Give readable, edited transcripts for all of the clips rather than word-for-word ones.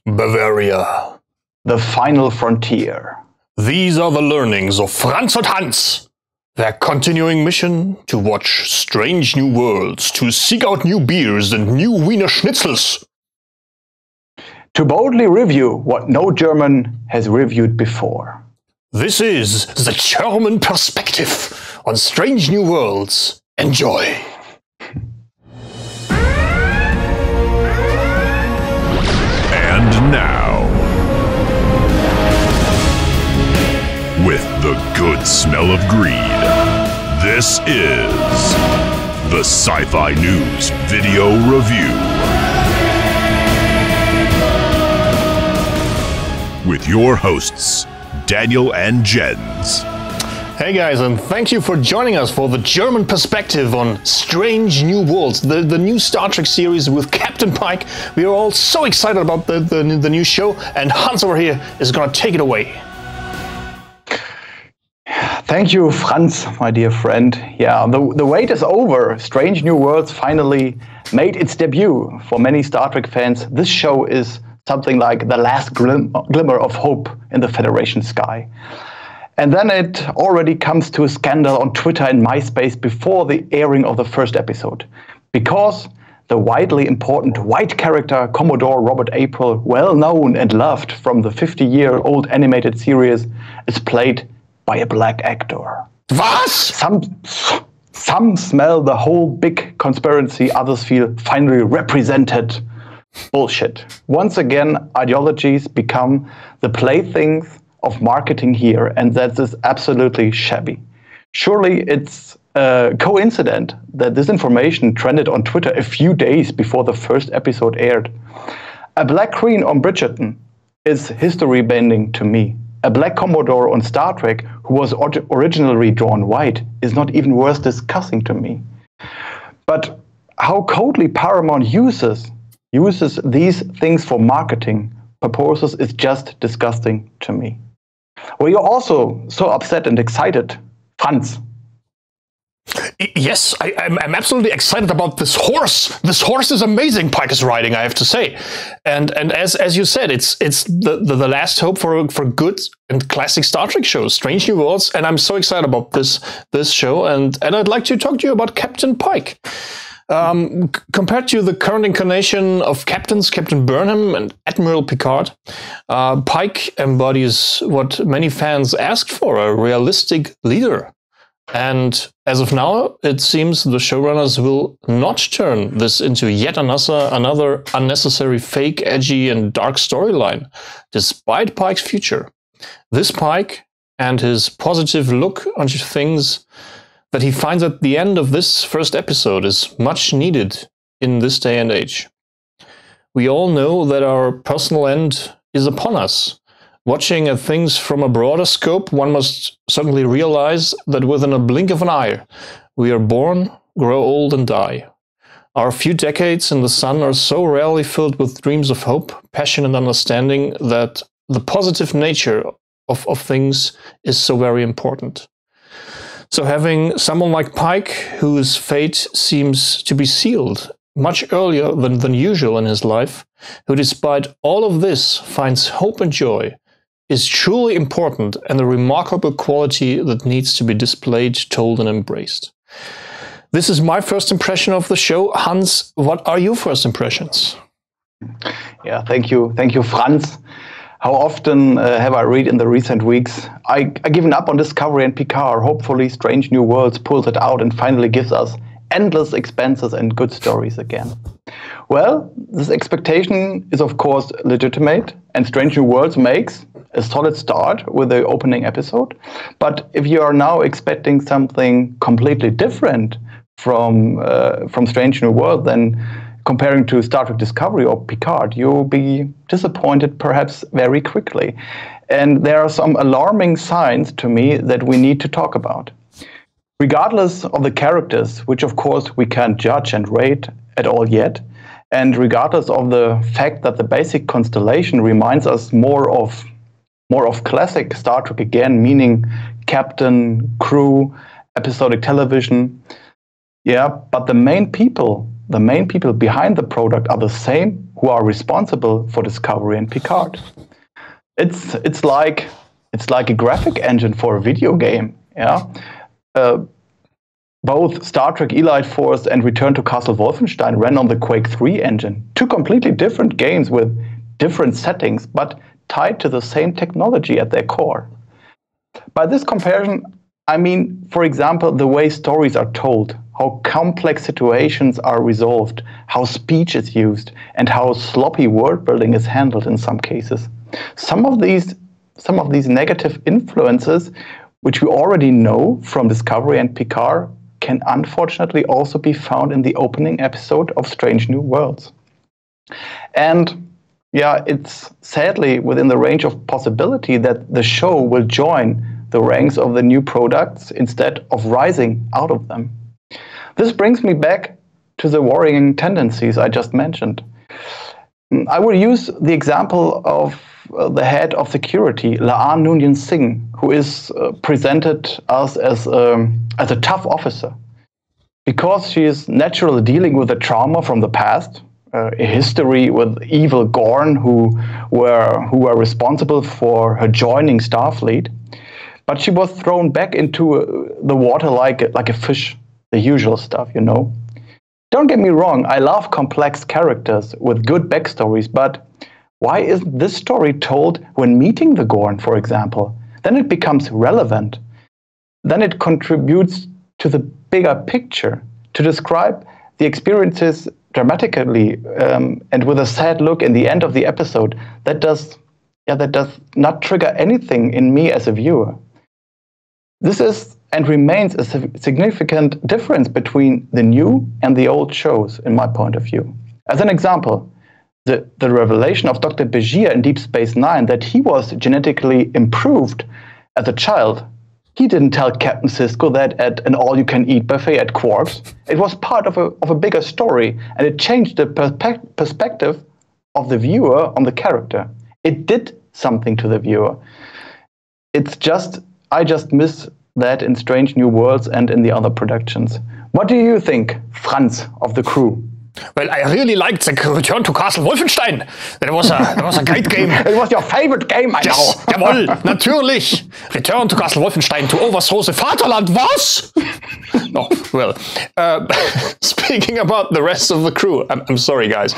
Bavaria. The final frontier. These are the learnings of Franz and Hans. Their continuing mission to watch strange new worlds, to seek out new beers and new Wiener Schnitzels. To boldly review what no German has reviewed before. This is the German perspective on strange new worlds. Enjoy. And now, with the good smell of greed, this is the Sci-Fi News Video Review. With your hosts, Daniel and Jens. Hey guys, and thank you for joining us for the German perspective on Strange New Worlds, the new Star Trek series with Captain Pike. We are all so excited about the new show, and Hans over here is going to take it away. Thank you, Franz, my dear friend. Yeah, the wait is over. Strange New Worlds finally made its debut. For many Star Trek fans, this show is something like the last glimmer of hope in the Federation sky. And then it already comes to a scandal on Twitter and MySpace before the airing of the first episode. Because the widely important white character, Commodore Robert April, well known and loved from the 50-year-old animated series, is played by a black actor. Was? Some smell the whole big conspiracy, others feel finally represented. Bullshit. Once again, ideologies become the playthings of marketing here, and that is absolutely shabby. Surely it's coincident that this information trended on Twitter a few days before the first episode aired. A black queen on Bridgerton is history-bending to me. A black Commodore on Star Trek, who was originally drawn white, is not even worth discussing to me. But how coldly Paramount uses these things for marketing purposes is just disgusting to me. Were you also so upset and excited, Franz? Yes, I'm absolutely excited about this horse. This horse is amazing, Pike is riding, I have to say. And as you said, it's the last hope for good and classic Star Trek shows, Strange New Worlds, and I'm so excited about this show, and I'd like to talk to you about Captain Pike. Compared to the current incarnation of captains, Captain Burnham and Admiral Picard, Pike embodies what many fans asked for, a realistic leader. And as of now, it seems the showrunners will not turn this into yet another unnecessary, fake, edgy and dark storyline, despite Pike's future. This Pike and his positive look on things that he finds at the end of this first episode is much needed in this day and age. We all know that our personal end is upon us. Watching at things from a broader scope, one must certainly realize that within a blink of an eye, we are born, grow old and die. Our few decades in the sun are so rarely filled with dreams of hope, passion and understanding that the positive nature of things is so very important. So having someone like Pike, whose fate seems to be sealed much earlier than usual in his life, who despite all of this finds hope and joy, is truly important and a remarkable quality that needs to be displayed, told and embraced. This is my first impression of the show. Hans, what are your first impressions? Yeah, thank you, Franz. How often have I read in the recent weeks, I given up on Discovery and Picard. Hopefully Strange New Worlds pulls it out and finally gives us endless expanses and good stories again. Well, this expectation is of course legitimate, and Strange New Worlds makes a solid start with the opening episode. But if you are now expecting something completely different from Strange New World, then comparing to Star Trek Discovery or Picard, you'll be disappointed perhaps very quickly. And there are some alarming signs to me that we need to talk about. Regardless of the characters, which of course we can't judge and rate at all yet, and regardless of the fact that the basic constellation reminds us more of classic Star Trek again, meaning captain, crew, episodic television, yeah, but the main people behind the product are the same who are responsible for Discovery and Picard. It's like a graphic engine for a video game. Yeah, both Star Trek Elite Force and Return to Castle Wolfenstein ran on the Quake 3 engine. Two completely different games with different settings, but tied to the same technology at their core. By this comparison, I mean, for example, the way stories are told, how complex situations are resolved, how speech is used, and how sloppy word building is handled in some cases. Some of these negative influences, which we already know from Discovery and Picard, can unfortunately also be found in the opening episode of Strange New Worlds. And yeah, it's sadly within the range of possibility that the show will join the ranks of the new products instead of rising out of them. This brings me back to the worrying tendencies I just mentioned. I will use the example of the head of security, Noonien-Singh, who is presented as a tough officer, because she is naturally dealing with the trauma from the past, a history with evil Gorn who were responsible for her joining Starfleet. But she was thrown back into the water like a fish, the usual stuff, you know. Don't get me wrong, I love complex characters with good backstories, but why isn't this story told when meeting the Gorn, for example? Then it becomes relevant. Then it contributes to the bigger picture, to describe the experiences dramatically and with a sad look in the end of the episode. That does not trigger anything in me as a viewer. This is and remains a significant difference between the new and the old shows, in my point of view. As an example, the revelation of Dr. Bashir in Deep Space Nine that he was genetically improved as a child, he didn't tell Captain Sisko that at an all-you-can-eat buffet at Quark's. It was part of a bigger story, and it changed the perspective of the viewer on the character. It did something to the viewer. I just miss that in Strange New Worlds and in the other productions. What do you think, Franz, of the crew? Well, I really liked the Return to Castle Wolfenstein. That was a great game. It was your favorite game, I know. Yes, jawohl, natürlich. Return to Castle Wolfenstein to overthrow the Vaterland. Was? Oh, well. Speaking about the rest of the crew, I'm sorry, guys.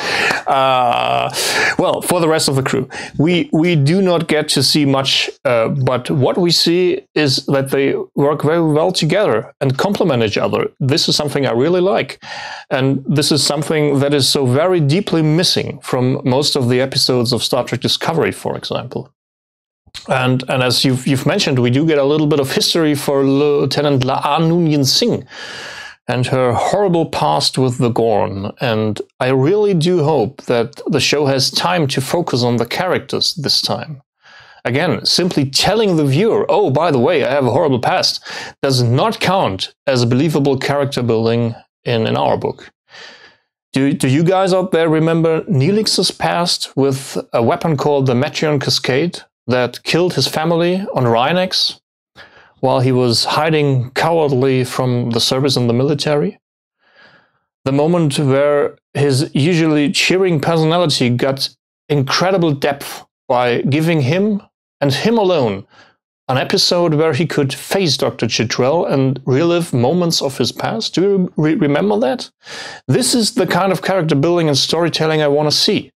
Well, for the rest of the crew, we do not get to see much, but what we see is that they work very well together and complement each other. This is something I really like, and this is something that is so very deeply missing from most of the episodes of Star Trek Discovery, for example. And as you've mentioned, we do get a little bit of history for Lieutenant Noonien-Singh and her horrible past with the Gorn. And I really do hope that the show has time to focus on the characters this time. Again, simply telling the viewer, oh, by the way, I have a horrible past, does not count as a believable character building in our book. Do you guys out there remember Neelix's past with a weapon called the Metreon Cascade that killed his family on Rhinox while he was hiding cowardly from the service in the military? The moment where his usually cheering personality got incredible depth by giving him and him alone an episode where he could face Dr. Chittrell and relive moments of his past. Do you remember that? This is the kind of character building and storytelling I want to see.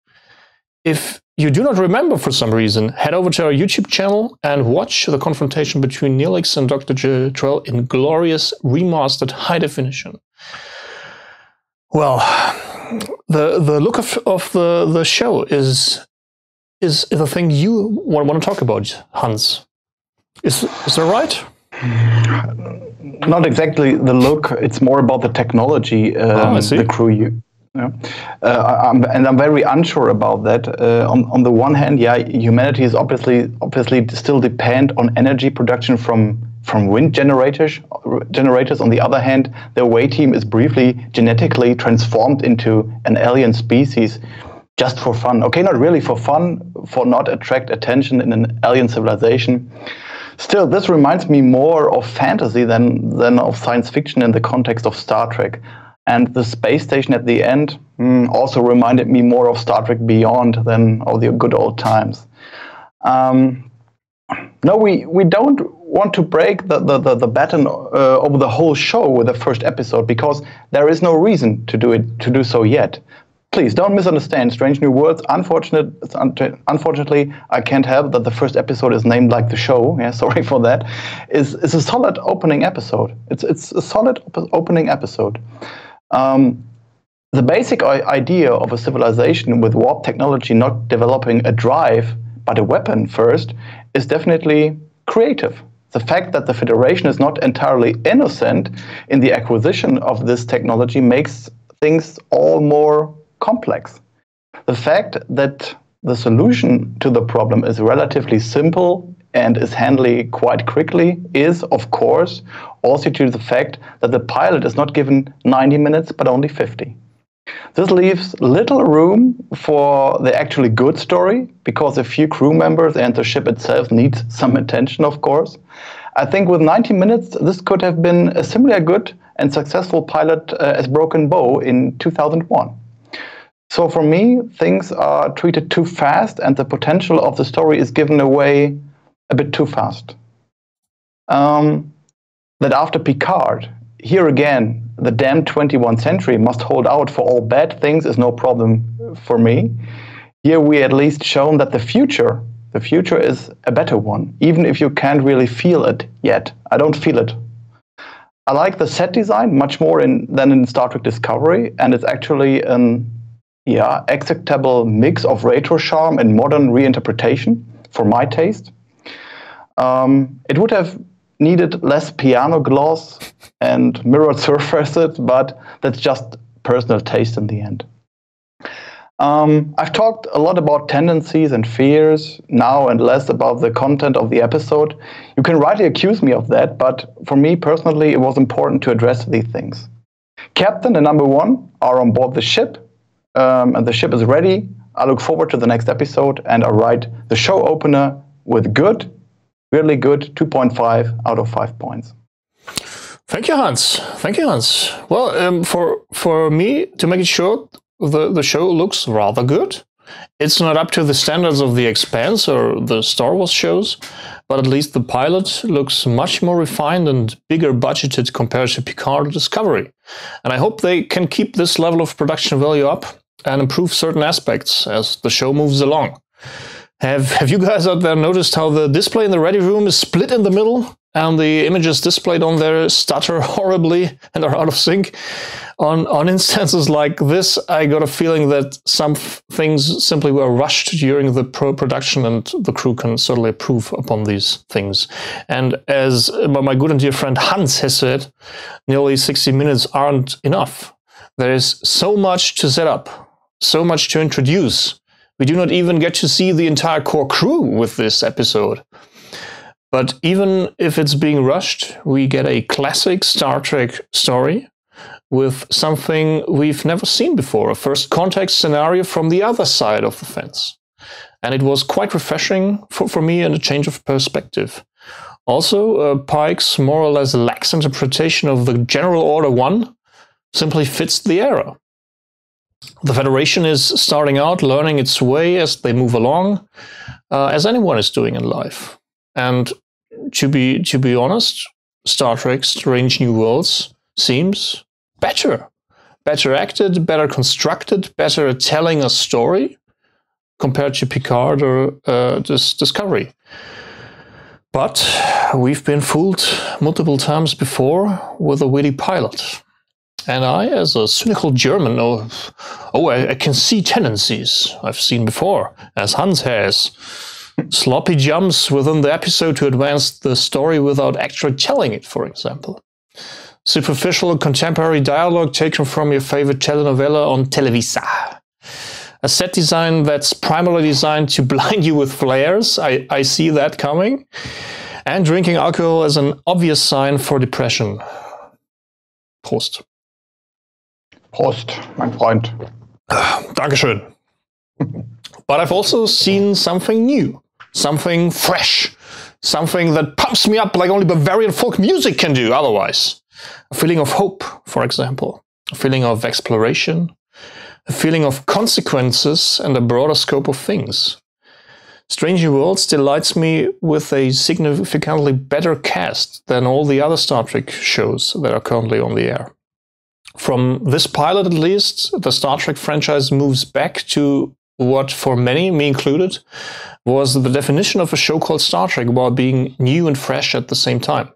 If you do not remember for some reason, head over to our YouTube channel and watch the confrontation between Neelix and Dr. Chittrell in glorious remastered high definition. Well, the look of the show is the thing you want to talk about, Hans. Is that right? Not exactly the look. It's more about the technology, the crew. I'm very unsure about that. On the one hand, yeah, humanity is obviously still depend on energy production from wind generators. On the other hand, the away team is briefly genetically transformed into an alien species. Just for fun. Okay, not really for fun, for not attract attention in an alien civilization. Still, this reminds me more of fantasy than of science fiction in the context of Star Trek. And the space station at the end, Also reminded me more of Star Trek Beyond than of the good old times. No, we don't want to break the baton over the whole show with the first episode, because there is no reason to do so yet. Please don't misunderstand Strange New Worlds. Unfortunately, I can't help that the first episode is named like the show. Yeah, sorry for that. It's a solid opening episode. It's a solid opening episode. The basic idea of a civilization with warp technology not developing a drive but a weapon first is definitely creative. The fact that the Federation is not entirely innocent in the acquisition of this technology makes things all more complex. The fact that the solution to the problem is relatively simple and is handled quite quickly is, of course, also due to the fact that the pilot is not given 90 minutes but only 50. This leaves little room for the actually good story, because a few crew members and the ship itself needs some attention, of course. I think with 90 minutes, this could have been a similar good and successful pilot as Broken Bow in 2001. So for me, things are treated too fast and the potential of the story is given away a bit too fast. That after Picard, here again, the damn 21st century must hold out for all bad things is no problem for me. Here we at least shown that the future is a better one, even if you can't really feel it yet. I don't feel it. I like the set design much more than in Star Trek Discovery, and it's actually an acceptable mix of retro charm and modern reinterpretation for my taste. It would have needed less piano gloss and mirrored surfaces, but that's just personal taste in the end. I've talked a lot about tendencies and fears now and less about the content of the episode. You can rightly accuse me of that, but for me personally, it was important to address these things. Captain and number one are on board the ship, and the ship is ready. I look forward to the next episode, and I write the show opener with good, really good 2.5 out of 5 points. Thank you, Hans. Thank you, Hans. Well, for me, to make it short, the show looks rather good. It's not up to the standards of The Expanse or the Star Wars shows, but at least the pilot looks much more refined and bigger budgeted compared to Picard or Discovery. And I hope they can keep this level of production value up and improve certain aspects as the show moves along. Have you guys out there noticed how the display in the ready room is split in the middle and the images displayed on there stutter horribly and are out of sync? On instances like this, I got a feeling that some things simply were rushed during the production, and the crew can certainly improve upon these things. And as my good and dear friend Hans has said, nearly 60 minutes aren't enough. There is so much to set up, so much to introduce. We do not even get to see the entire core crew with this episode. But even if it's being rushed, we get a classic Star Trek story with something we've never seen before, a first contact scenario from the other side of the fence. And it was quite refreshing for me and a change of perspective. Also, Pike's more or less lax interpretation of the General Order 1 simply fits the era. The Federation is starting out, learning its way as they move along, as anyone is doing in life. And to be honest, Star Trek Strange New Worlds seems better acted, better constructed, better at telling a story compared to Picard or Discovery. But we've been fooled multiple times before with a witty pilot. And I, as a cynical German, I can see tendencies I've seen before, as Hans has. Sloppy jumps within the episode to advance the story without actually telling it, for example. Superficial contemporary dialogue taken from your favorite telenovela on Televisa. A set design that's primarily designed to blind you with flares, I see that coming. And drinking alcohol as an obvious sign for depression. Prost. Prost, mein Freund. Dankeschön. But I've also seen something new, something fresh, something that pumps me up like only Bavarian folk music can do otherwise. A feeling of hope, for example, a feeling of exploration, a feeling of consequences and a broader scope of things. Strange New Worlds delights me with a significantly better cast than all the other Star Trek shows that are currently on the air. From this pilot at least, the Star Trek franchise moves back to what, for many, me included, was the definition of a show called Star Trek while being new and fresh at the same time.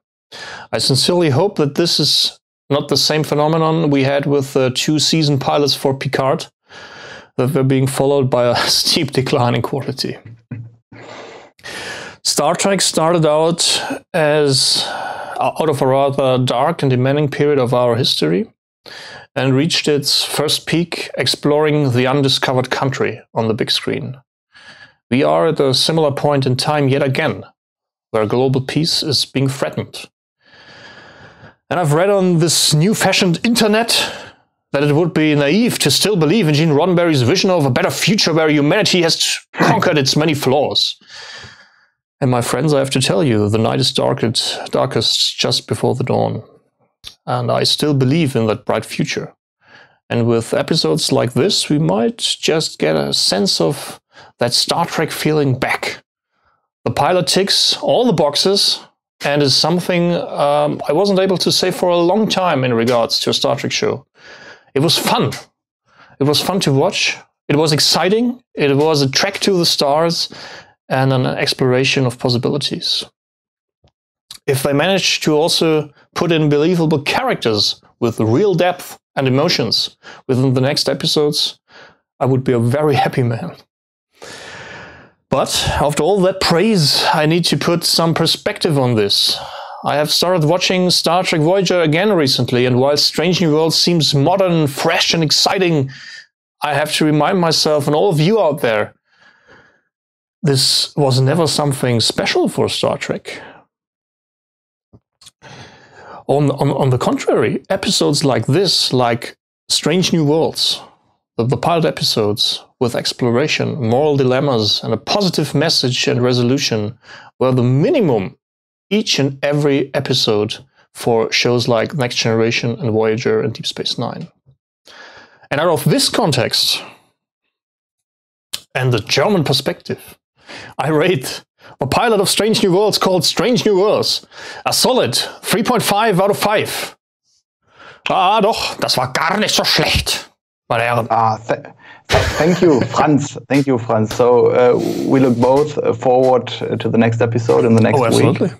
I sincerely hope that this is not the same phenomenon we had with the 2 season pilots for Picard, that were being followed by a steep decline in quality. Star Trek started out of a rather dark and demanding period of our history and reached its first peak exploring the undiscovered country on the big screen. We are at a similar point in time yet again, where global peace is being threatened. And I've read on this new-fashioned internet that it would be naive to still believe in Gene Roddenberry's vision of a better future where humanity has conquered its many flaws. And my friends, I have to tell you, the night is darkest just before the dawn. And I still believe in that bright future. And with episodes like this, we might just get a sense of that Star Trek feeling back. The pilot ticks all the boxes and is something I wasn't able to say for a long time in regards to a Star Trek show. It was fun. It was fun to watch. It was exciting. It was a trek to the stars and an exploration of possibilities. If they managed to also put in believable characters with real depth and emotions within the next episodes, I would be a very happy man. But after all that praise, I need to put some perspective on this. I have started watching Star Trek Voyager again recently, and while Strange New Worlds seems modern, fresh and exciting, I have to remind myself and all of you out there, this was never something special for Star Trek. On the contrary, episodes like this, like Strange New Worlds, the pilot episodes with exploration, moral dilemmas, and a positive message and resolution were the minimum each and every episode for shows like Next Generation and Voyager and Deep Space Nine. And out of this context and the German perspective, I rate the pilot of Strange New Worlds called Strange New Worlds a solid 3.5 out of 5. Ah, doch, das war gar nicht so schlecht, meine Herren. Thank you, Franz. Thank you, Franz. So we look both forward to the next episode in the next week.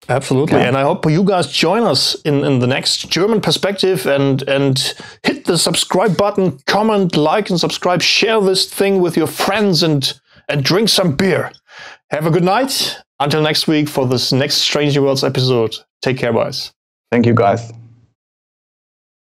Absolutely. Yeah. And I hope you guys join us in the next German perspective and hit the subscribe button, comment, like, and subscribe. Share this thing with your friends and drink some beer. Have a good night. Until next week for this next Strange New Worlds episode. Take care, guys. Thank you, guys.